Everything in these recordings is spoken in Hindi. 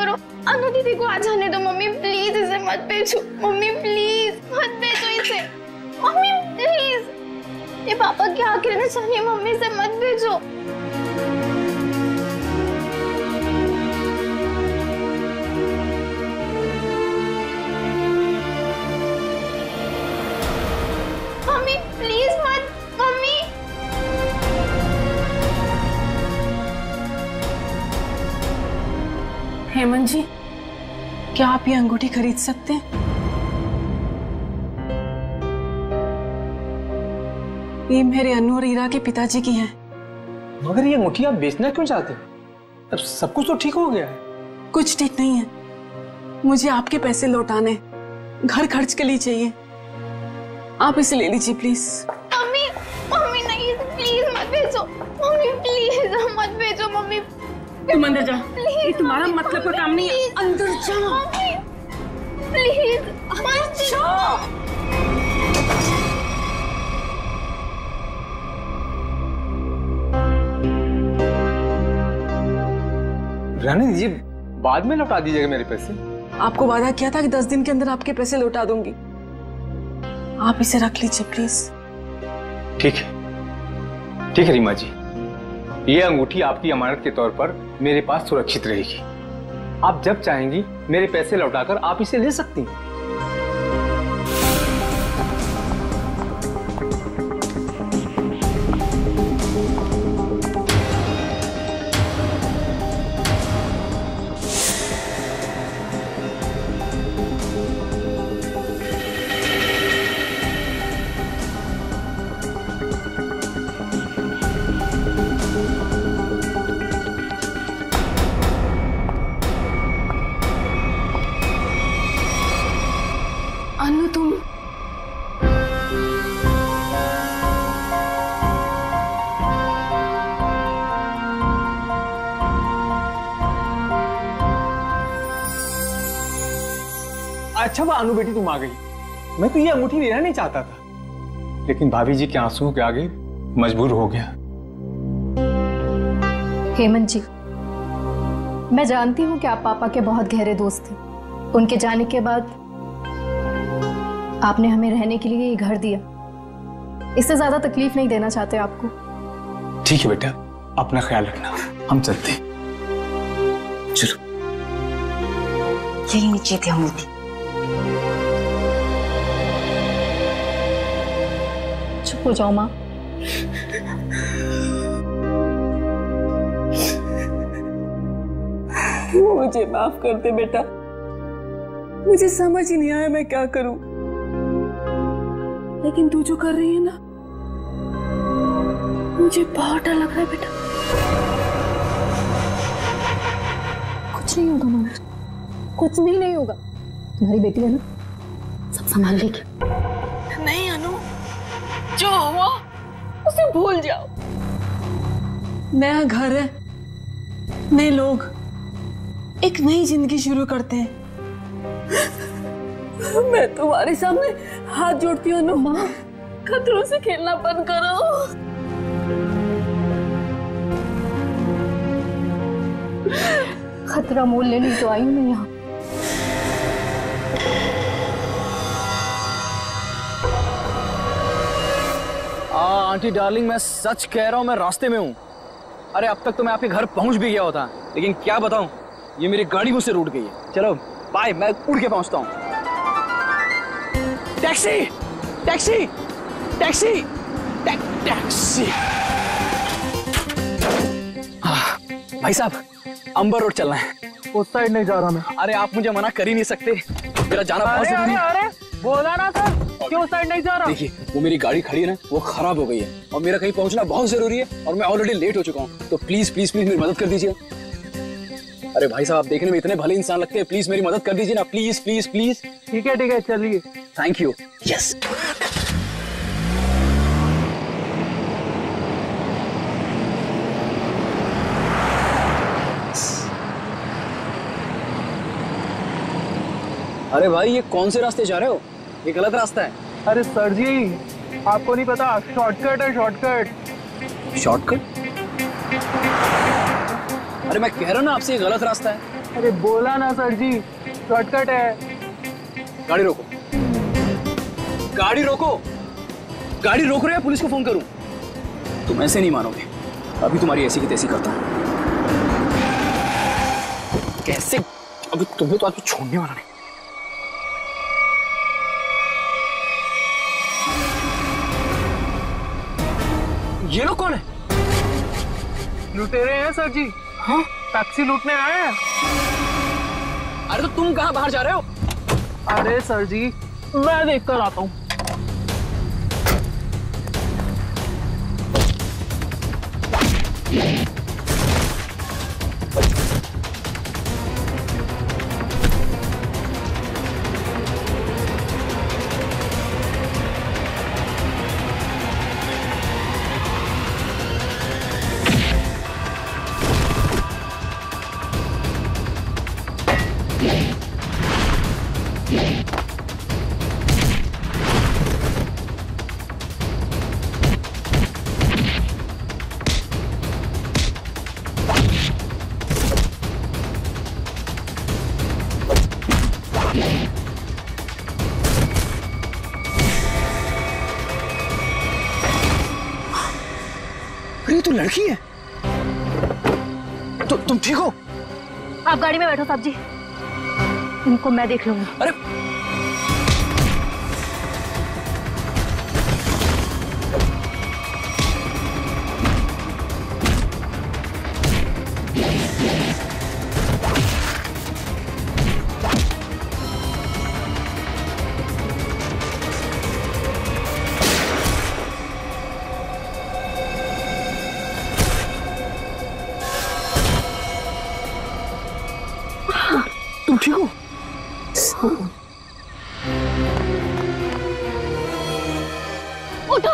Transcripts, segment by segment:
करो, अनु दीदी को आ जाने दो। मम्मी प्लीज इसे मत भेजो, मम्मी प्लीज मत भेजो इसे, मम्मी प्लीज। ये पापा क्या कहना चाहिए, मम्मी से मत भेजो। मम्मी प्लीज मत, मम्मी। हेमंत जी, क्या आप ये अंगूठी खरीद सकते हैं? ये मेरे अनु और ईरा के पिताजी की है। मगर ये अंगूठी आप बेचना क्यों चाहते हैं? अब सब कुछ तो ठीक हो गया है। कुछ ठीक नहीं है, मुझे आपके पैसे लौटाने, घर खर्च के लिए चाहिए। आप इसे ले लीजिए प्लीज। मम्मी, मम्मी नहीं, प्लीज मत भेजो, मम्मी प्लीज मत भेजो, मम्मी। तुम अंदर जा, ये तुम्हारा मतलब का काम नहीं है। अंदर जा मम्मी, प्लीज मत जाओ। रहने दीजिए, बाद में लौटा दीजिएगा मेरे पैसे। आपको वादा किया था कि 10 दिन के अंदर आपके पैसे लौटा दूंगी। आप इसे रख लीजिए प्लीज। ठीक है, ठीक है रीमा जी, ये अंगूठी आपकी अमानत के तौर पर मेरे पास सुरक्षित रहेगी। आप जब चाहेंगी मेरे पैसे लौटाकर आप इसे ले सकती हैं। अनु तुम अच्छा हुआ अनु बेटी तुम आ गई। मैं तो ये अंगूठी लेना नहीं चाहता था, लेकिन भाभी जी के आंसुओं के आगे मजबूर हो गया। हेमंत जी, मैं जानती हूँ कि आप पापा के बहुत गहरे दोस्त थे। उनके जाने के बाद आपने हमें रहने के लिए ये घर दिया। इससे ज्यादा तकलीफ नहीं देना चाहते आपको। ठीक है बेटा, अपना ख्याल रखना, हम चलते हैं। चलो। यही नीचे थी अंगूठी। चुप हो जाओ माँ। मुझे माफ कर दे बेटा, मुझे समझ ही नहीं आया मैं क्या करूं। लेकिन तू जो कर रही है ना, मुझे बहुत डर लग रहा है बेटा। कुछ नहीं होगा मामा, कुछ भी नहीं होगा। तुम्हारी बेटी है ना, सब संभाल लेगी। नहीं अनु, जो हुआ उसे भूल जाओ। नया घर है, नए लोग, एक नई जिंदगी शुरू करते हैं। मैं तुम्हारे सामने हाथ जोड़ती हूँ अनु, माँ खतरों से खेलना बंद करो। खतरा मोल लेने तो आई हूँ मैं यहाँ। आंटी डार्लिंग, मैं सच कह रहा हूँ, मैं रास्ते में हूँ। अरे अब तक तो मैं आपके घर पहुंच भी गया होता, लेकिन क्या बताऊं, ये मेरी गाड़ी मुझसे रूठ गई है। चलो बाय, मैं उड़ के पहुंचता हूँ। Taxi taxi taxi taxi. भाई साहब, अंबर रोड चलना है। उस साइड नहीं जा रहा मैं। अरे आप मुझे मना कर ही नहीं सकते, मेरा जाना बहुत जरूरी है। अरे बोला ना सर, क्यों साइड नहीं जा रहा? देखिए, वो मेरी गाड़ी खड़ी है ना, वो खराब हो गई है और मेरा कहीं पहुंचना बहुत जरूरी है और मैं ऑलरेडी लेट हो चुका हूँ। तो प्लीज प्लीज प्लीज मेरी मदद कर दीजिए। अरे भाई साहब, आप देखने में इतने भले इंसान लगते हैं, प्लीज मेरी मदद कर दीजिए ना, प्लीज प्लीज प्लीज। ठीक है चलिए। Thank you. यस। अरे भाई, ये कौन से रास्ते जा रहे हो? ये गलत रास्ता है। अरे सर जी, आपको नहीं पता, शॉर्टकट है, शॉर्टकट। शॉर्टकट? अरे मैं कह रहा हूं ना आपसे, ये गलत रास्ता है। अरे बोला ना सर जी, शॉर्टकट है। गाड़ी रोको, गाड़ी रोको। गाड़ी रोक रहे हैं, पुलिस को फोन करूं? तुम ऐसे नहीं मानोगे, अभी तुम्हारी ऐसी की तैसी करता हूं। कैसे? अभी तुम्हें तो आज छोड़ने वाला नहीं। ये लोग कौन है? लुटेरे हैं सर जी। हाँ? टैक्सी लूटने आए हैं। अरे तो तुम कहाँ बाहर जा रहे हो? अरे सर जी, मैं देख कर आता हूँ। अरे तो लड़की है। तो तुम ठीक हो? आप गाड़ी में बैठो साहब जी, इनको मैं देख लूंगी। अरे तुम ठीक हो? उठो,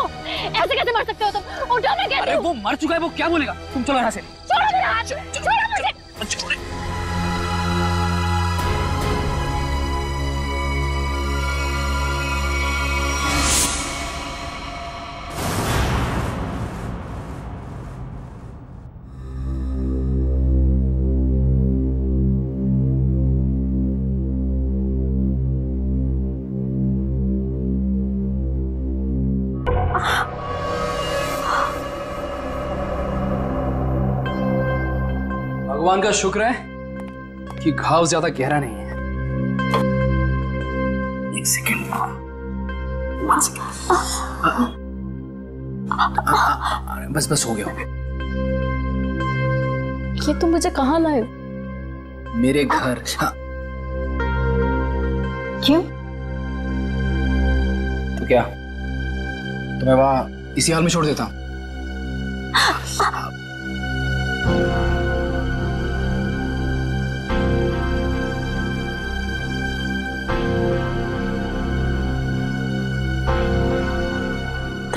ऐसे कैसे मर सकते हो तुम? उठो, मैं कहती अरे वो मर चुका है, वो क्या बोलेगा? तुम चलो यहाँ से। छोड़ो मेरा हाथ, छोड़ो मुझे। भगवान का शुक्र है कि घाव ज्यादा गहरा नहीं है। एक सेकेंड, बस बस हो गया। ये तुम मुझे कहाँ लाए? मेरे घर। हाँ। क्यों? तो क्या तुम्हें वहां इसी हाल में छोड़ देता?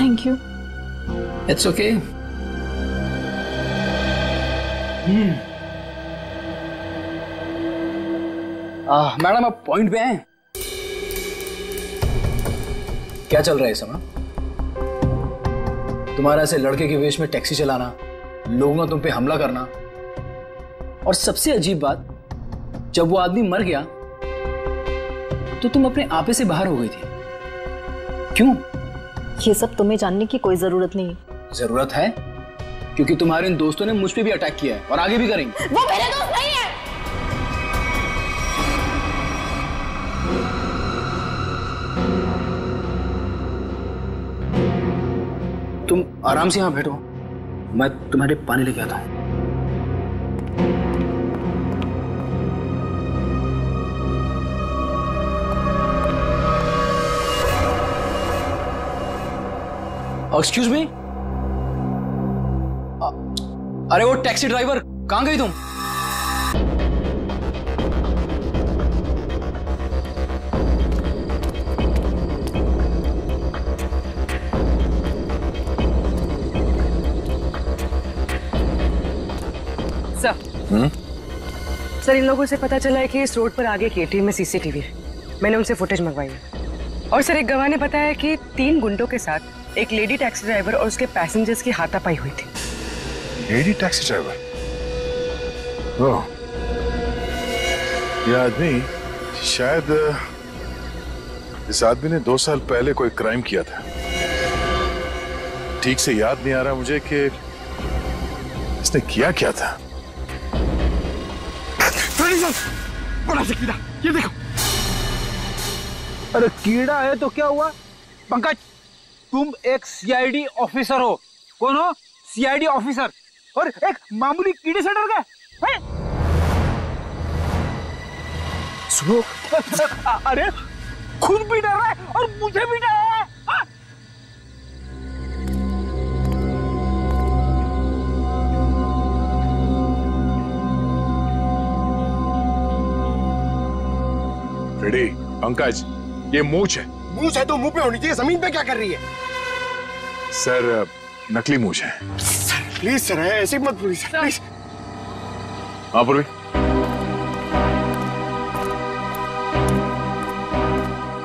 Thank you. It's okay. Madam आप पॉइंट पे हैं? क्या चल रहा है इस समय? तुम्हारा ऐसे लड़के के वेश में टैक्सी चलाना, लोगों ने तुम पे हमला करना, और सबसे अजीब बात, जब वो आदमी मर गया तो तुम अपने आपे से बाहर हो गई थी। क्यों? ये सब तुम्हें जानने की कोई जरूरत नहीं। जरूरत है, क्योंकि तुम्हारे इन दोस्तों ने मुझ पे भी अटैक किया है और आगे भी करेंगे। वो मेरे दोस्त नहीं है। तुम आराम से यहां बैठो, मैं तुम्हारे पानी लेके आता हूं। एक्सक्यूज मी, अरे वो टैक्सी ड्राइवर, कहां गई तुम? सर, इन लोगों से पता चला है कि इस रोड पर आगे केटी में सीसीटीवी है। मैंने उनसे फुटेज मंगवाई है। और सर, एक गवाह ने बताया कि 3 गुंडों के साथ एक लेडी टैक्सी ड्राइवर और उसके पैसेंजर्स की हाथापाई हुई थी। Lady taxi driver? ओह, यह आदमी शायद इस आदमी ने 2 साल पहले कोई क्राइम किया था। ठीक से याद नहीं आ रहा मुझे कि इसने किया क्या था। बड़ा सा कीड़ा, ये देखो। अरे कीड़ा है तो क्या हुआ? पंकज, तुम एक सीआईडी ऑफिसर हो। कौन हो? सीआईडी ऑफिसर, और एक मामूली कीड़े से डर गए? सुनो, अरे खुद भी डर रहा है और मुझे भी डर रहा है। रेडी? पंकज, ये मूंछ है। मूंछ है तो मुंह पे होनी चाहिए, जमीन पे क्या कर रही है? सर, नकली मूंछ है। प्लीज सर, ऐसे मत बोलिए सर, प्लीज। हाँ पूर्वी,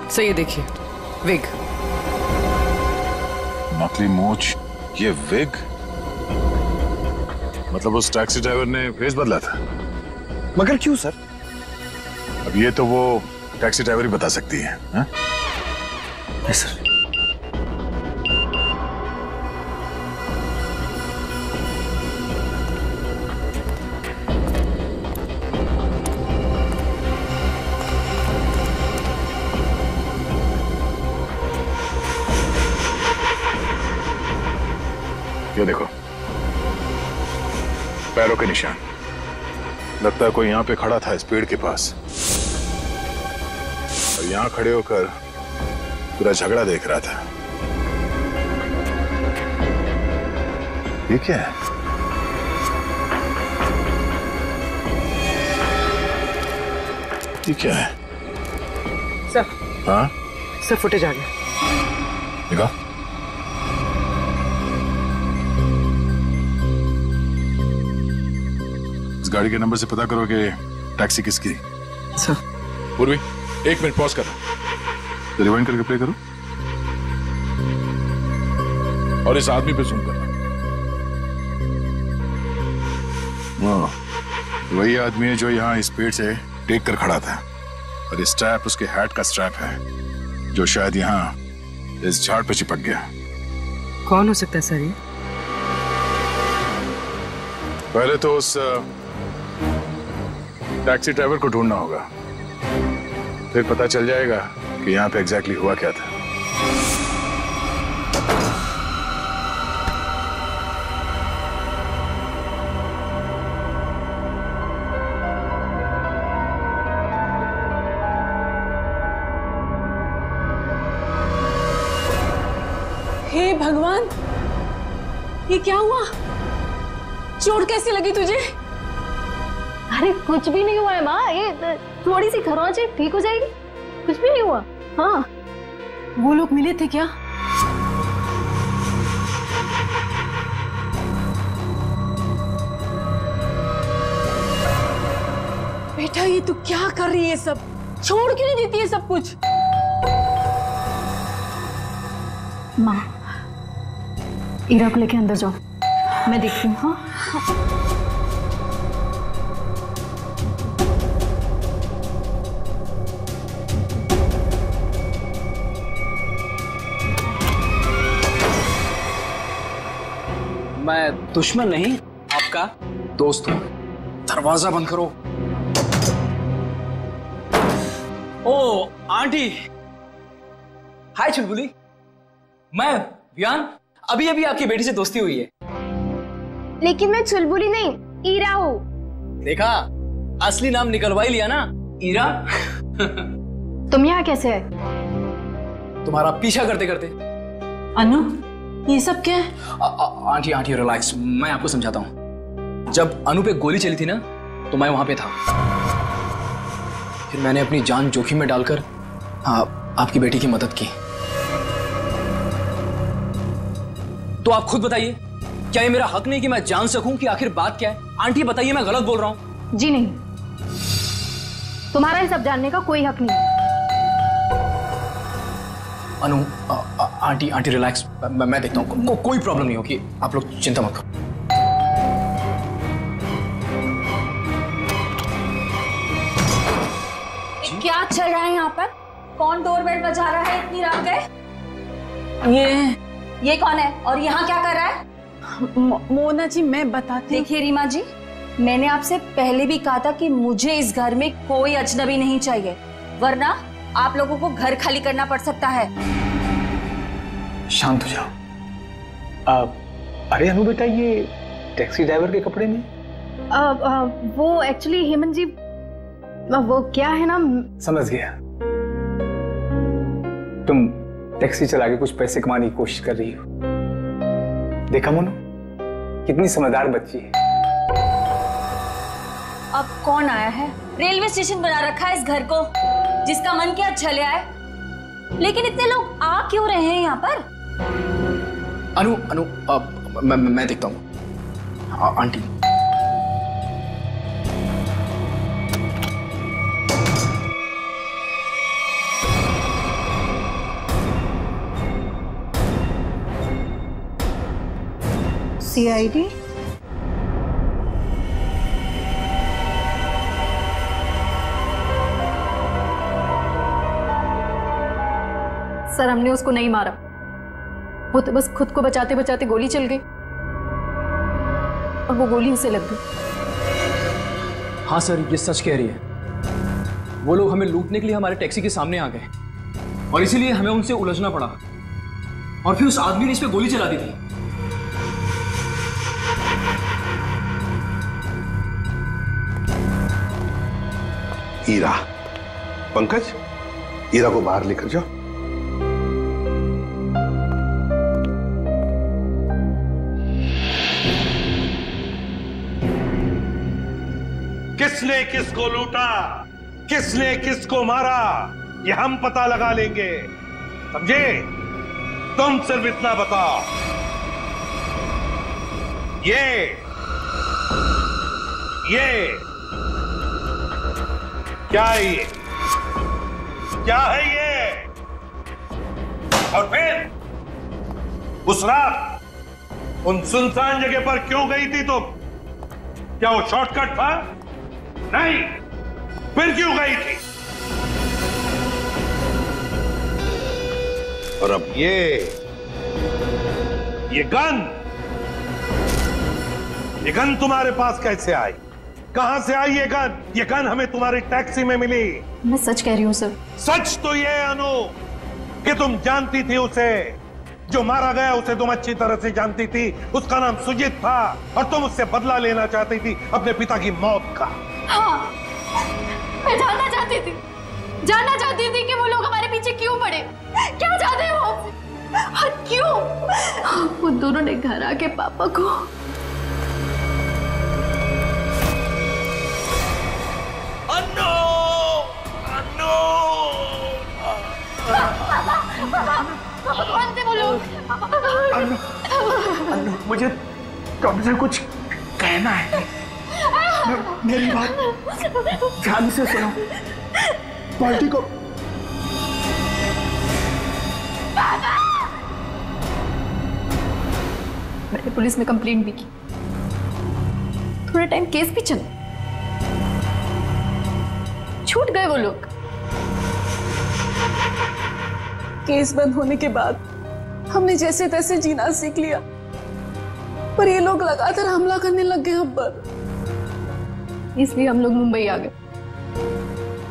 सर ये देखिए, विग। नकली मूंछ, ये विग? मतलब उस टैक्सी ड्राइवर ने फेस बदला था? मगर क्यों सर? अब ये तो वो टैक्सी ड्राइवर ही बता सकती है। हाँ? Yes sir. ये देखो, पैरों के निशान। लगता है कोई यहाँ पे खड़ा था इस पेड़ के पास, और यहाँ खड़े होकर पूरा झगड़ा देख रहा था। ये क्या है? ये क्या है? सर। हाँ सर, फुटेज आ गया। देखो, इस गाड़ी के नंबर से पता करो कि टैक्सी किसकी। सर। पूर्वी, 1 मिनट पॉज करो, तो रिवाइंड करके प्ले करो और इस आदमी पे जूम करना। हाँ, वही आदमी है जो यहाँ इस पेड़ से टेक कर खड़ा था, और इस स्ट्रैप उसके हैट का स्ट्रैप है जो शायद यहाँ इस झाड़ पे चिपक गया। कौन हो सकता है सर ये? पहले तो उस टैक्सी ड्राइवर को ढूंढना होगा, फिर पता चल जाएगा कि यहाँ पे एग्जैक्टली हुआ क्या था। हे भगवान, ये क्या हुआ? चोट कैसी लगी तुझे? अरे कुछ भी नहीं हुआ है माँ, ये थोड़ी सी खरोंच है, ठीक हो जाएगी, कुछ भी नहीं हुआ। हाँ, वो लोग मिले थे क्या? बेटा ये तू क्या कर रही है? सब छोड़ क्यों नहीं देती है सब कुछ? माँ, ईरा को लेके अंदर जाओ, मैं देखती हूँ। हाँ मैं दुश्मन नहीं, आपका दोस्त हूं। दरवाजा बंद करो। ओ आंटी, हाय चुलबुली, मैं वियान। अभी अभी आपकी बेटी से दोस्ती हुई है। लेकिन मैं चुलबुली नहीं, ईरा हूँ। देखा, असली नाम निकलवा ही लिया ना, ईरा। तुम यहाँ कैसे है? तुम्हारा पीछा करते करते। अनु, ये सब क्या है? आंटी आंटी रिलैक्स, मैं आपको समझाता हूँ। जब अनु पे गोली चली थी ना, तो मैं वहां पे था। फिर मैंने अपनी जान जोखिम में डालकर आपकी बेटी की मदद की। तो आप खुद बताइए, क्या ये मेरा हक नहीं कि मैं जान सकूं कि आखिर बात क्या है? आंटी बताइए, मैं गलत बोल रहा हूं? जी नहीं, तुम्हारा ये सब जानने का कोई हक नहीं। अनु, आंटी आंटी रिलैक्स, मैं देखता हूँ। कोई प्रॉब्लम नहीं होगी, आप लोग चिंता मत करो। क्या चल रहा है यहाँ पर? कौन डोरबेल बजा रहा है इतनी रात गए? ये कौन है और यहाँ क्या कर रहा है? मोना जी मैं बताती हूँ। देखिए रीमा जी, मैंने आपसे पहले भी कहा था कि मुझे इस घर में कोई अजनबी नहीं चाहिए, वरना आप लोगों को घर खाली करना पड़ सकता है। शांत हो जाओ। अरे अनु बेटा, ये टैक्सी ड्राइवर के कपड़े में? वो एक्चुअली हेमंत जी, वो क्या है ना। समझ गया, तुम टैक्सी चला के कुछ पैसे कमाने की कोशिश कर रही हो। देखा मोनू, कितनी समझदार बच्ची है। अब कौन आया है? रेलवे स्टेशन बना रखा है इस घर को, जिसका मन किया चले आए। लेकिन इतने लोग आ क्यों रहे हैं यहाँ पर? अनु अनु मैं देखता हूँ। Aunty CID? सर, हमने उसको नहीं मारा, वो तो बस खुद को बचाते बचाते गोली चल गई और वो गोली उसे लग गई। हाँ सर, ये सच कह रही है। वो लोग हमें लूटने के लिए हमारे टैक्सी के सामने आ गए और इसीलिए हमें उनसे उलझना पड़ा और फिर उस आदमी ने इस पे गोली चला दी थी। ईरा, पंकज, ईरा को बाहर लेकर जाओ। किसने किसको लूटा, किसने किसको मारा, ये हम पता लगा लेंगे, समझे? तुम सिर्फ इतना बताओ, ये क्या है? ये क्या है ये? और फिर उस रात उन सुनसान जगह पर क्यों गई थी तुम? क्या वो शॉर्टकट था? नहीं, फिर क्यों गई थी? और अब ये गन तुम्हारे पास कैसे आई? कहां से आई ये गन? ये गन हमें तुम्हारी टैक्सी में मिली। मैं सच कह रही हूँ सर। सच तो ये अनु कि तुम जानती थी उसे, जो मारा गया उसे तुम अच्छी तरह से जानती थी। उसका नाम सुजीत था और तुम उससे बदला लेना चाहती थी अपने पिता की मौत का। हाँ, मैं जानना चाहती थी कि वो लोग हमारे पीछे क्यों पड़े, क्या चाहते हैं वो हमसे और क्यों? वो दोनों ने घर आके पापा को कौन थे वो लोग? अन्नू, मुझे तुमसे कुछ कहना है। मेरी बात ध्यान से सुनो। पार्टी को मैंने पुलिस में कंप्लेंट भी की, थोड़ा टाइम केस भी चला, छूट गए वो लोग। केस बंद होने के बाद हमने जैसे तैसे जीना सीख लिया, पर ये लोग लगातार हमला करने लग गए हम पर। इसलिए हम लोग मुंबई आ गए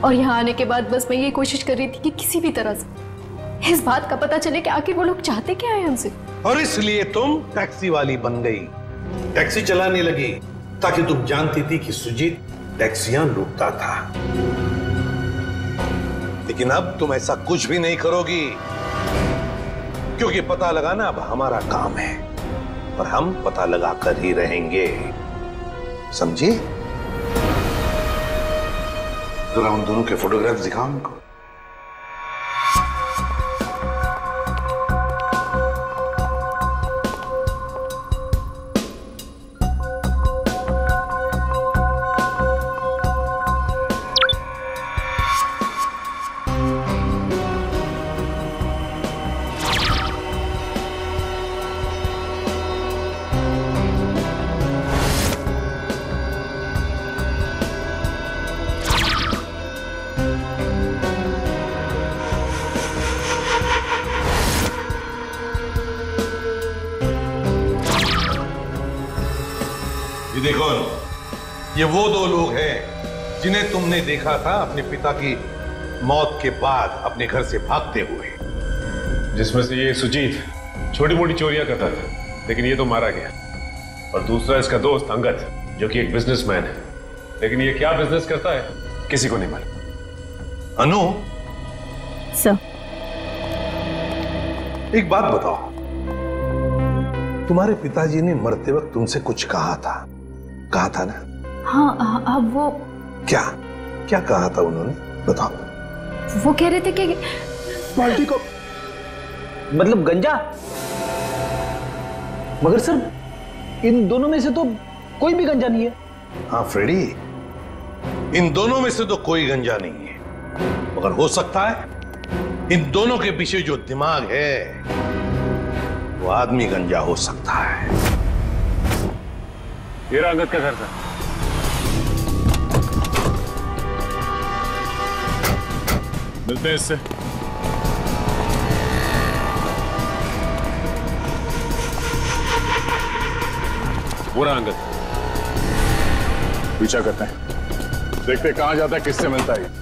और यहाँ आने के बाद बस मैं ये कोशिश कर रही थी कि किसी भी तरह से इस बात का पता चले कि आखिर वो लोग चाहते क्या है हमसे। और इसलिए तुम टैक्सी वाली बन गई, टैक्सी चलाने लगी, ताकि तुम जानती थी कि सुजीत टैक्सियां लूटता था। लेकिन अब तुम ऐसा कुछ भी नहीं करोगी, क्योंकि पता लगाना अब हमारा काम है और हम पता लगा कर ही रहेंगे, समझी? जरा उन दोनों के फोटोग्राफ दिखाओ उनको। ये कौन? ये वो दो लोग हैं जिन्हें तुमने देखा था अपने पिता की मौत के बाद अपने घर से भागते हुए। जिसमें से ये सुजीत छोटी मोटी चोरियां करता था, लेकिन ये तो मारा गया। और दूसरा इसका दोस्त अंगद, जो कि एक बिजनेसमैन है, लेकिन ये क्या बिजनेस करता है किसी को नहीं मालूम। अनु, सर एक बात बताओ, तुम्हारे पिताजी ने मरते वक्त तुमसे कुछ कहा था ना? हाँ, अब वो क्या क्या कहा था उन्होंने, बताओ। वो कह रहे थे कि बाल्टी को मतलब गंजा। मगर सर इन दोनों में से तो कोई भी गंजा नहीं है। हाँ फ्रेडी, इन दोनों में से तो कोई गंजा नहीं है, मगर हो सकता है इन दोनों के पीछे जो दिमाग है वो आदमी गंजा हो सकता है। ये रहा अंगद का घर था। मिलते हैं इससे। वो रहा अंगद। पीछा करते हैं, देखते कहां जाता है, किससे मिलता है।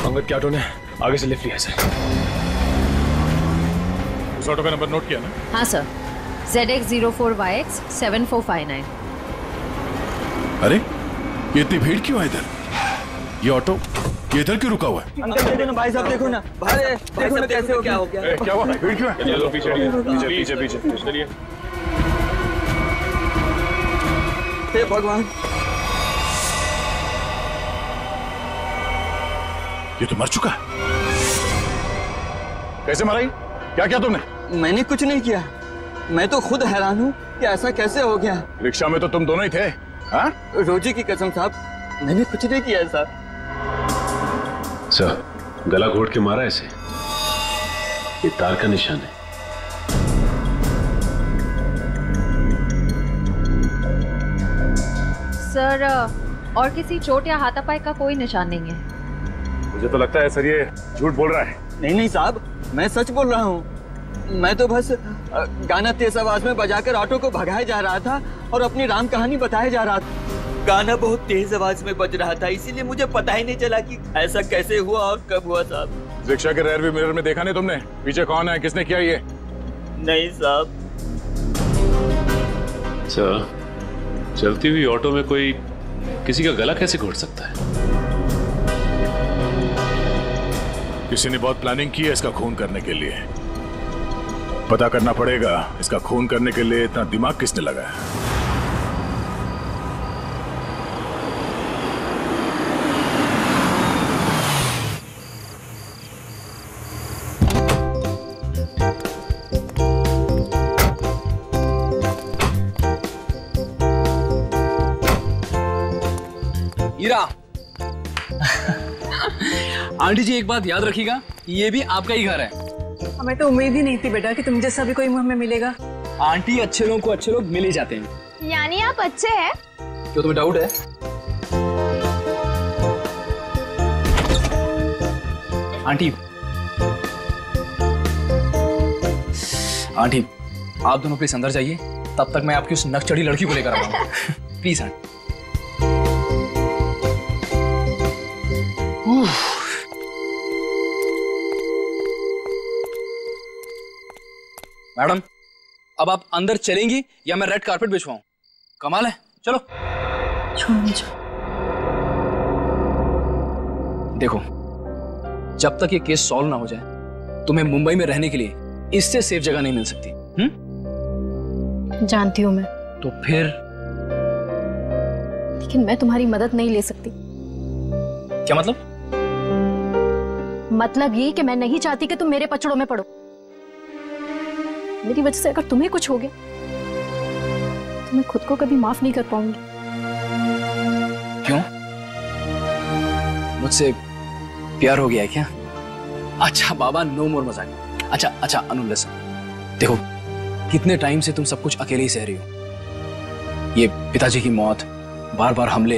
अंगद के ऑटो ने आगे से लिफ्ट लिया सर। उस ऑटो का नंबर नोट किया ना? हाँ सर, ZX04YX 7459। अरे ये इतनी भीड़ क्यों है इधर? ये ऑटो ये इधर क्यों रुका हुआ है? अंकल देखो ना भाई साहब, देखो ना बाहर, देखो ना कैसे हो, क्या हो गया? क्या हुआ? भीड़ क्यों है? चलो पीछे पीछे पीछे पीछे चलिए। हे भगवान, ये तो मर चुका है। कैसे मरा? क्या किया तुमने? मैंने कुछ नहीं किया। मैं तो खुद हैरान हूँ कि ऐसा कैसे हो गया। रिक्शा में तो तुम दोनों ही थे। हाँ? रोजी की कसम साहब, मैंने कुछ नहीं किया साहब। सर, गला घोट के मारा ऐसे, ये तार का निशान है। सर, और किसी चोट या हाथापाई का कोई निशान नहीं है। मुझे तो लगता है सर ये झूठ बोल रहा है। नहीं नहीं साहब, मैं सच बोल रहा हूँ। मैं तो बस गाना तेज आवाज में बजाकर ऑटो को भगाया जा रहा था और अपनी राम कहानी बताया जा रहा था। गाना बहुत तेज आवाज में बज रहा था, इसीलिए मुझे पता ही नहीं चला कि ऐसा कैसे हुआ और कब हुआ साहब। रिक्शा के रेयर व्यू मिरर में देखा नहीं तुमने? पीछे कौन है, किसने किया ये? नहीं साहब। सर, चलती हुई ऑटो में कोई किसी का गला कैसे घोट सकता है? किसी ने बहुत प्लानिंग की है इसका खून करने के लिए। पता करना पड़ेगा इसका खून करने के लिए इतना दिमाग किसने लगाया। हीरा आंटी जी एक बात याद रखिएगा, ये भी आपका ही घर है। हमें तो उम्मीद ही नहीं थी बेटा कि तुम जैसा भी कोई हमें मिलेगा। आंटी, अच्छे लोगों को अच्छे लोग मिल ही जाते हैं। यानी आप अच्छे हैं? क्यों, तुम्हें डाउट है? आंटी आंटी आप दोनों प्लीज अंदर जाइए, तब तक मैं आपकी उस नकचढ़ी लड़की को लेकर आऊंगा। Please aunty. मैडम, अब आप अंदर चलेंगी या मैं रेड कारपेट बिछवाऊं? कमाल है, चलो। देखो, जब तक ये केस सॉल्व ना हो जाए तुम्हें मुंबई में रहने के लिए इससे सेफ जगह नहीं मिल सकती। जानती हूं मैं। तो फिर लेकिन मैं तुम्हारी मदद नहीं ले सकती। क्या मतलब? मतलब ये कि मैं नहीं चाहती कि तुम मेरे पचड़ों में पड़ो। मेरी वजह से अगर तुम्हें कुछ हो गया तो मैं खुद को कभी माफ नहीं कर पाऊंगी। क्यों? मुझसे प्यार हो गया है क्या? अच्छा बाबा, नो मोर मजाक। अच्छा अनु लिसन, देखो कितने टाइम से तुम सब कुछ अकेले ही सह रही हो। ये पिताजी की मौत, बार बार हमले,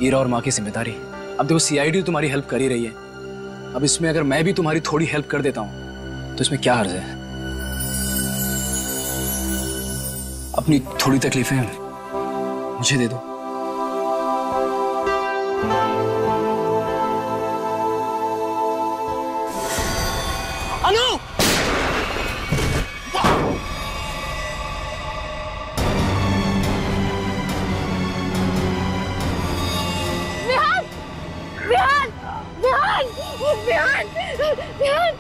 ईरा और माँ की जिम्मेदारी। अब देखो सीआईडी तुम्हारी हेल्प कर ही रही है। अब इसमें अगर मैं भी तुम्हारी थोड़ी हेल्प कर देता हूँ तो इसमें क्या हर्ज है? अपनी थोड़ी तकलीफें मुझे दे दो। अनु! विहान! विहान! विहान! विहान! विहान!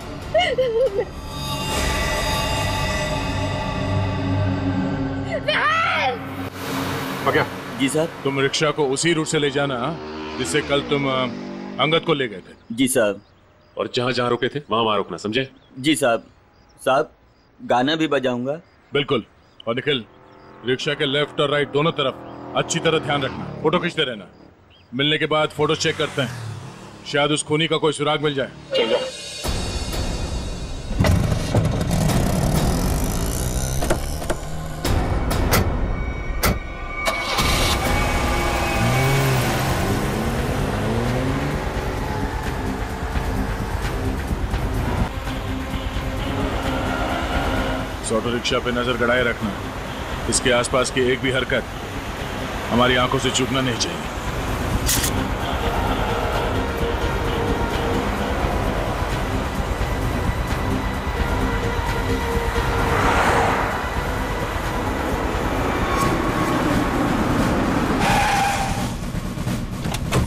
क्या? जी सर। तुम रिक्शा को उसी रूट से ले जाना जिससे कल तुम अंगद को ले गए थे। जी साहब। और जहाँ जहाँ रुके थे वहाँ वहाँ रुकना, समझे? जी साहब। साहब गाना भी बजाऊंगा। बिल्कुल। और निखिल, रिक्शा के लेफ्ट और राइट दोनों तरफ अच्छी तरह ध्यान रखना, फोटो खींचते रहना। मिलने के बाद फोटो चेक करते हैं, शायद उस खूनी का कोई सुराग मिल जाए। चल जाओ। ऑटो रिक्शा पे नजर गड़ाए रखना। इसके आसपास की एक भी हरकत हमारी आंखों से चूकना नहीं चाहिए।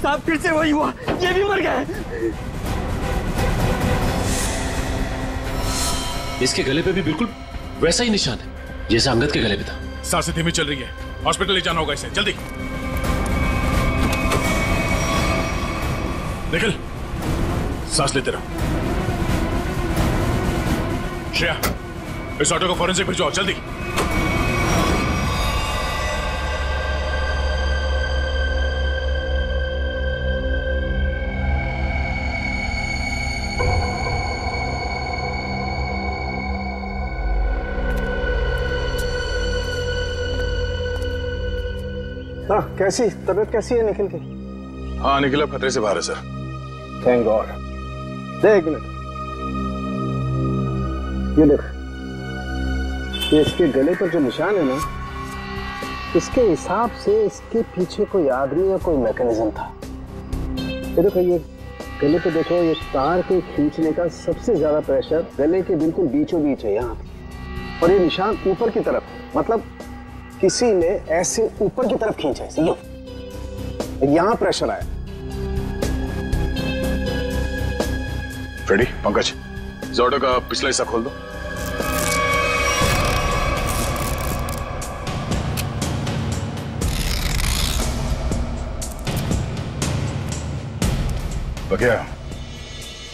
साहब फिर से वही हुआ, ये भी मर गए। इसके गले पे भी बिल्कुल वैसा ही निशान है जैसा अंगद के गले पे था। सांसें धीमी चल रही है, हॉस्पिटल ले जाना होगा इसे, जल्दी। निखिल, सांस लेते रहो। श्रेया, इस ऑटो को फॉरेंसिक भिजवाओ, जल्दी। हाँ, कैसी तबीयत कैसी है निखिल की? हाँ, निखिल अब खतरे से बाहर है सर। Thank God. देख मिनट, ये देख, ये इसके गले पर जो निशान है ना, इसके हिसाब से इसके पीछे कोई आदमी या कोई मैकेनिज्म था। ये देखो, ये गले पे देखो, ये तार के खींचने का सबसे ज्यादा प्रेशर गले के बिल्कुल बीचों बीच है यहाँ, और ये निशान ऊपर की तरफ, मतलब किसी ने ऐसे ऊपर की तरफ खींचा है, यहां प्रेशर आया। फ्रेडी, पंकज, इस ऑटो का पिछला हिस्सा खोल दो। बकिया,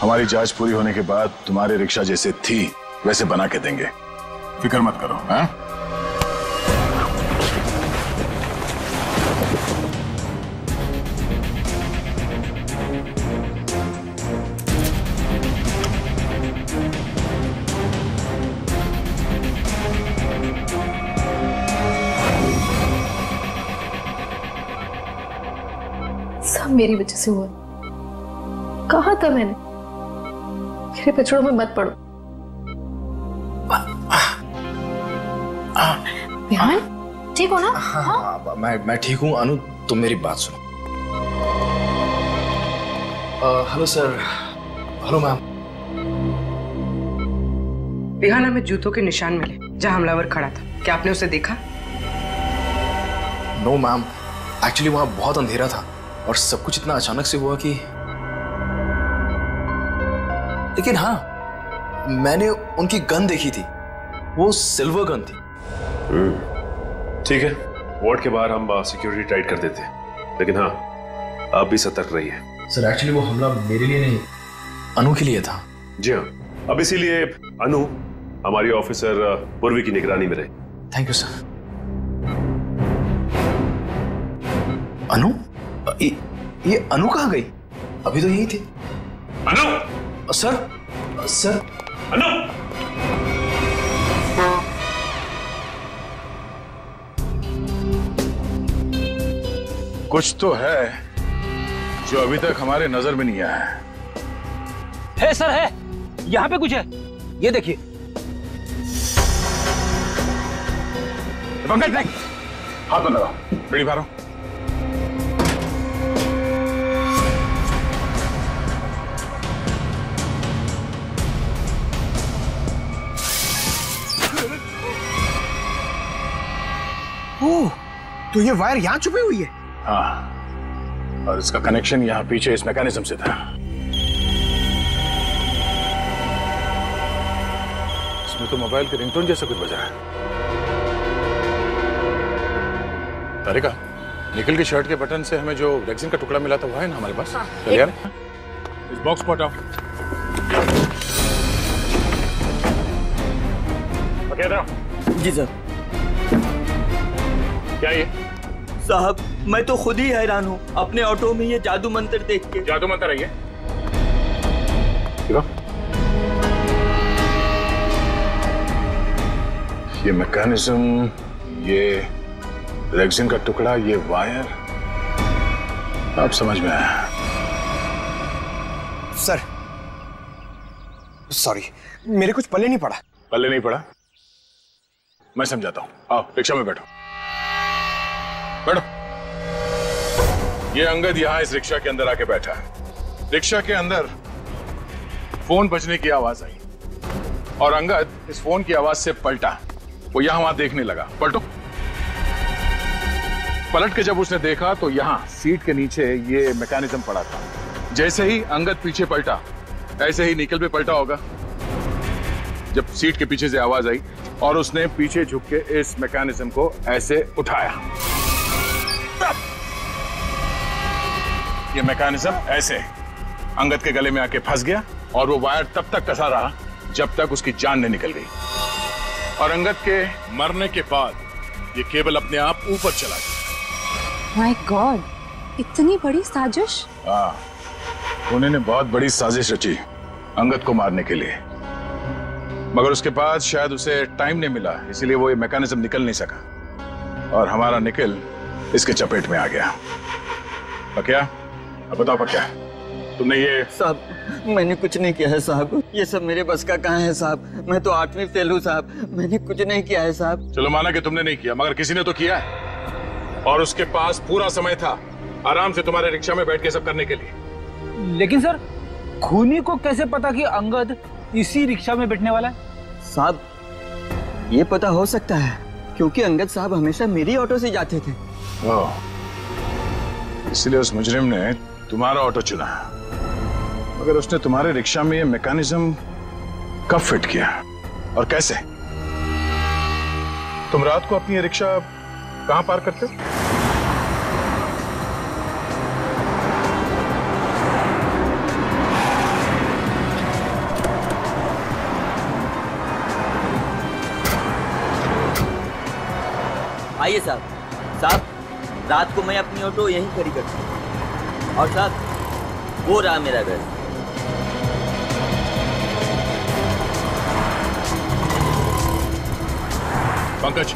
हमारी जांच पूरी होने के बाद तुम्हारी रिक्शा जैसे थी वैसे बना के देंगे, फिक्र मत करो। हाँ? सब मेरी वजह से हुआ। कहा था मैंने, मेरे पचड़ों में मत पड़ो। विहान, ठीक हो ना? हाँ, मैं ठीक हूँ। अनु, तुम मेरी बात सुनो। Hello sir. Hello ma'am. Vihaan, हमें जूतों के निशान मिले जहां हमलावर खड़ा था। क्या आपने उसे देखा? नो मैम, एक्चुअली वहां बहुत अंधेरा था और सब कुछ इतना अचानक से हुआ कि, लेकिन हाँ, मैंने उनकी गन देखी थी, वो सिल्वर गन थी। ठीक है, वार्ड के बाहर हम सिक्योरिटी टाइट कर देते हैं। लेकिन हाँ, आप भी सतर्क रहिए। सर एक्चुअली वो हमला मेरे लिए नहीं, अनु के लिए था। जी हाँ, अब इसीलिए अनु हमारी ऑफिसर पूर्वी की निगरानी में रहे। Thank you sir. अनु? ये अनु कहाँ गई? अभी तो यही थी। अनु! सर अनु! कुछ तो है जो अभी तक हमारे नजर में नहीं आया है सर, है यहाँ पे कुछ है, ये देखिए। पंकज नहीं, हाथ में लगाओ, बीड़ी मारो। ओह, तो ये वायर यहाँ छुपी हुई है? हाँ, और इसका कनेक्शन यहाँ पीछे इस मैकेनिज्म से था। इसमें तो मोबाइल के रिंगटोन जैसा कुछ बजा है। तारिका, निकल की शर्ट के बटन से हमें जो रेक्सिन का टुकड़ा मिला था वो है ना हमारे पास? चल यार, इस बॉक्स को हटाओ। जी सर। क्या ये? साहब, मैं तो खुद ही हैरान हूँ अपने ऑटो में ये जादू मंत्र देख के। जादू मंत्र है ये मैकेनिज्म, ये रेक्सिन का टुकड़ा, ये वायर, अब समझ में आया। सर सॉरी, मेरे कुछ पल्ले नहीं पड़ा। पल्ले नहीं पड़ा? मैं समझाता हूँ, आओ रिक्शा में बैठो। बैठो। ये अंगद यहाँ इस रिक्शा के अंदर आके बैठा है। रिक्शा के अंदर फोन बजने की आवाज आई और अंगद इस फोन की आवाज से पलटा। वो यहाँ वहां देखने लगा। पलटो। पलट के जब उसने देखा तो यहाँ सीट के नीचे ये मैकेनिज्म पड़ा था। जैसे ही अंगद पीछे पलटा, ऐसे ही निकल पे पलटा होगा। जब सीट के पीछे से आवाज आई और उसने पीछे झुक के इस मैकेनिज्म को ऐसे उठाया, ये मैकेनिज्म ऐसे अंगद के गले में आके फंस गया और वो वायर तब तक कसा रहा जब तक उसकी जान नहीं निकल गई। और अंगद के मरने के बाद ये केबल अपने आप ऊपर चला गया। माय गॉड, इतनी बड़ी साजिश। हाँ, उन्होंने बहुत बड़ी साजिश रची अंगद को मारने के लिए, मगर उसके बाद शायद उसे टाइम नहीं मिला, इसीलिए वो ये मैकेनिज्म निकल नहीं सका और हमारा निकल इसके चपेट में आ गया। क्या? अब बताओ क्या तुमने ये? साहब, मैंने कुछ नहीं किया है साहब, ये सब मेरे बस का कहाँ है साहब। मैं तो 8वीं फेल हूँ साहब, मैंने कुछ नहीं किया है साहब। चलो माना कि तुमने नहीं किया, मगर किसी ने तो किया है और उसके पास पूरा समय था आराम से तुम्हारे रिक्शा में बैठ के सब करने के लिए। लेकिन सर, खूनी को कैसे पता कि अंगद इसी रिक्शा में बैठने वाला है? साहब, ये पता हो सकता है क्योंकि अंगद साहब हमेशा मेरी ऑटो से जाते थे। इसलिए उस मुजरिम ने तुम्हारा ऑटो चुना, मगर उसने तुम्हारे रिक्शा में ये मैकेनिज्म कब फिट किया और कैसे? तुम रात को अपनी ये रिक्शा कहां पार्क करते हो? आइए साहब। साहब, रात को मैं अपनी ऑटो यहीं खड़ी करता हूँ और साहब वो रहा मेरा घर। पंकज,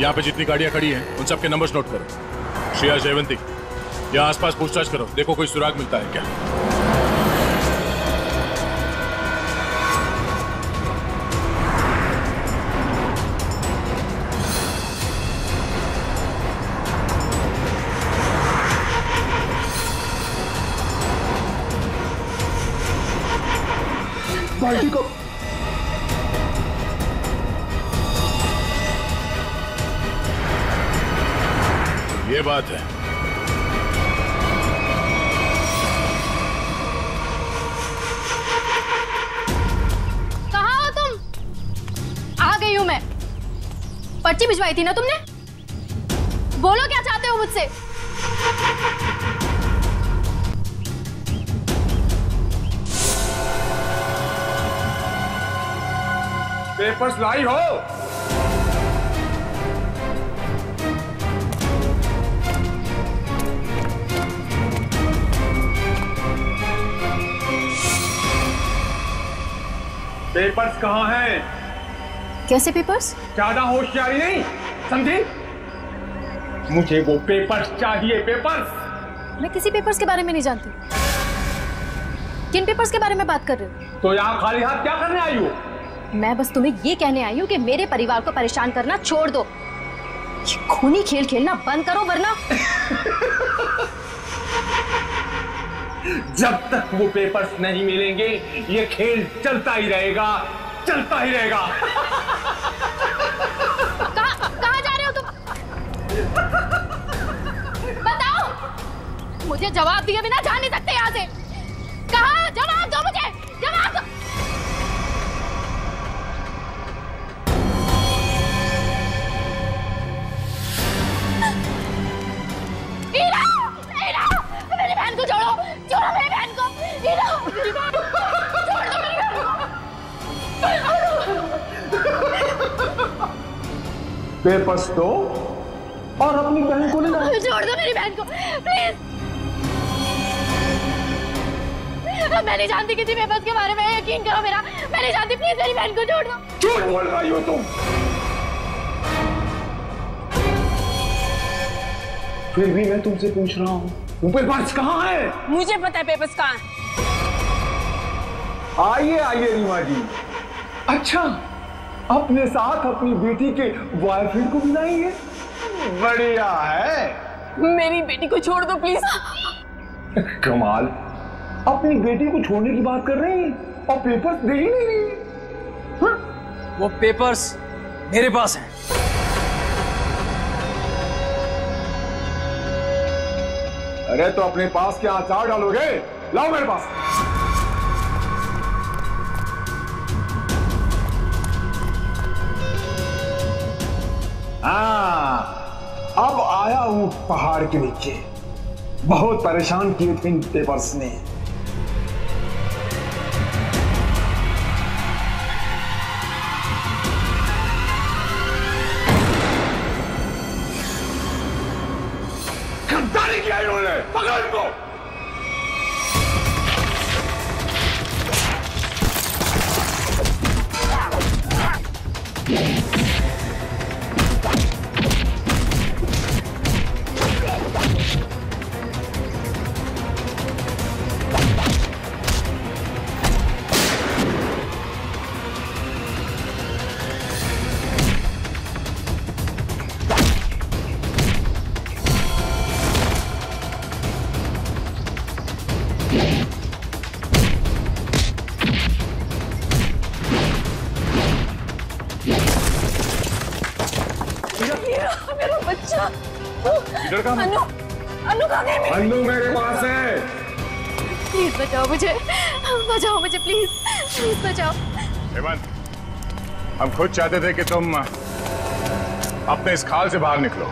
यहाँ पे जितनी गाड़ियां खड़ी हैं उन सबके नंबर्स नोट करो। श्रेया, जयवंती, यहाँ आसपास पूछताछ करो, देखो कोई सुराग मिलता है क्या। बाल्टी को ये बात है। कहाँ हो तुम? आ गई हूं मैं। पर्ची भिजवाई थी ना तुमने? बोलो क्या चाहते हो मुझसे? पेपर्स लाई हो? पेपर्स कहाँ हैं? कैसे पेपर्स? ज्यादा होशियारी नहीं, समझी? मुझे वो पेपर्स चाहिए, पेपर्स। मैं किसी पेपर्स के बारे में नहीं जानती। किन पेपर्स के बारे में बात कर रहे हो? तो यहाँ खाली हाथ क्या करने आई हो? मैं बस तुम्हें ये कहने आई हूँ कि मेरे परिवार को परेशान करना छोड़ दो। ये खूनी खेल खेलना बंद करो वरना जब तक वो पेपर्स नहीं मिलेंगे ये खेल चलता ही रहेगा, चलता ही रहेगा। कहाँ जा रहे हो तुम? बताओ, मुझे जवाब दिए बिना जा नहीं सकते यहाँ से। कहाँ? जवाब दो मुझे, जवाब दो। मेरी बहन को छोड़ो, छोड़ो मेरी बहन को। मेरी बहन, छोड़ दो मेरी बहन को। पेपर्स दो और अपनी बहन को ले जाओ। छोड़ दो मेरी बहन को प्लीज। मैं नहीं जानती किसी पेपर्स के बारे में, यकीन करो मेरा, मैं नहीं जानती। प्लीज मेरी बहन को छोड़ दो। झूठ बोल रही हो तुम। फिर भी मैं तुमसे पूछ रहा हूँ, वो पेपर्स कहाँ है? मुझे पता है पेपर्स कहाँ है। आइए आइए रीमा जी। अच्छा, अपने साथ अपनी बेटी के बॉयफ्रेंड को भी लाएंगे? बढ़िया है। मेरी बेटी को छोड़ दो प्लीज। कमाल, अपनी बेटी को छोड़ने की बात कर रहे हैं और पेपर्स दे ही नहीं रही। वो पेपर्स मेरे पास हैं। अरे तो अपने पास क्या अचार डालोगे? लाओ मेरे पास। अब आया हूं पहाड़ के नीचे। बहुत परेशान किए थे इन पेपर्स ने। गद्दारी किया इन्होंने, पकड़ इनको। मेरा बच्चा। अनु, अनु कहाँ गई? अनु मेरे पास है। प्लीज बचाओ मुझे, बचाओ मुझे प्लीज, प्लीज बचाओ। हेमंत, हम खुद चाहते थे कि तुम अपने इस खाल से बाहर निकलो।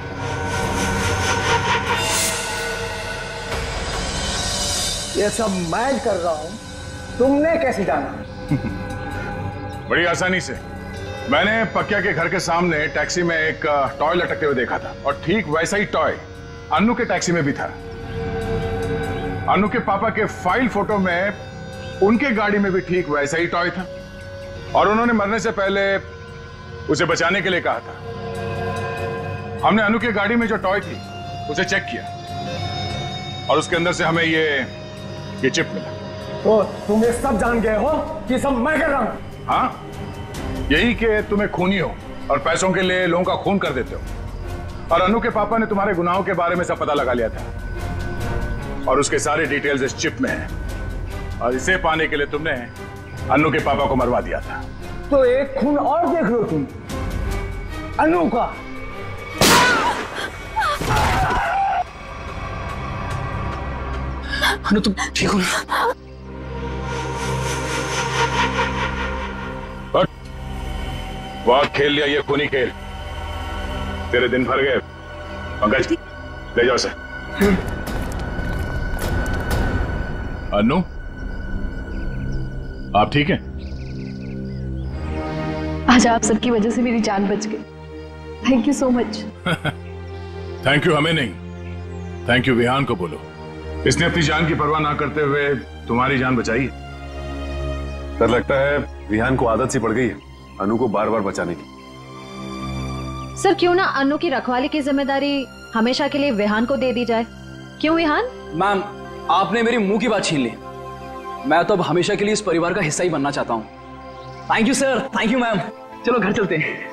ये सब मैं कर रहा हूं, तुमने कैसे जाना? बड़ी आसानी से। मैंने पक्या के घर के सामने टैक्सी में एक टॉय लटकते हुए देखा था और ठीक वैसा ही टॉय अनु के टैक्सी में भी था। अनु के पापा के फाइल फोटो में उनके गाड़ी में भी ठीक वैसा ही टॉय था और उन्होंने मरने से पहले उसे बचाने के लिए कहा था। हमने अनु के गाड़ी में जो टॉय थी उसे चेक किया और उसके अंदर से हमें ये चिप मिला। तो तुम ये सब जान गए हो कि सब मैं कर रहा हूं? हाँ, यही कि तुम्हें खूनी हो और पैसों के लिए लोगों का खून कर देते हो। और अनु के पापा ने तुम्हारे गुनाहों के बारे में सब पता लगा लिया था और उसके सारे डिटेल्स इस चिप में हैं और इसे पाने के लिए तुमने अनु के पापा को मरवा दिया था। तो एक खून और देख लो तुम, अनु का। अनु तुम ठीक हो ना? बहुत खेल लिया ये खूनी खेल, तेरे दिन भर गए। पंकज, ले जाओ सर। अनु, आप ठीक हैं? आज आप सबकी वजह से मेरी जान बच गई। Thank you so much. Thank you हमें नहीं, थैंक यू विहान को बोलो। इसने अपनी जान की परवाह ना करते हुए तुम्हारी जान बचाई। सर लगता है विहान को आदत सी पड़ गई है अनु को बार बार बचाने की। सर क्यों ना अनु की रखवाली की जिम्मेदारी हमेशा के लिए विहान को दे दी जाए? क्यों विहान? मैम, आपने मेरी मुंह की बात छीन ली। मैं तो अब हमेशा के लिए इस परिवार का हिस्सा ही बनना चाहता हूँ। Thank you sir, thank you ma'am. चलो घर चलते हैं।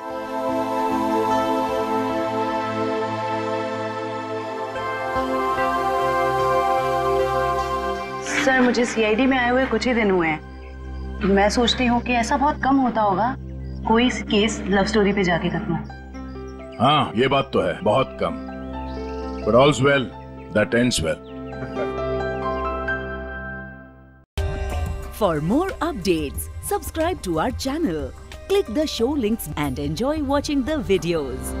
सर मुझे सीआईडी में आए हुए कुछ ही दिन हुए हैं। मैं सोचती हूँ कि ऐसा बहुत कम होता होगा कोई केस लव स्टोरी पे जाके खत्म हो। हाँ ये बात तो है, बहुत कम। But all's well that ends well. For more updates, subscribe to our channel, click the show links and enjoy watching the videos.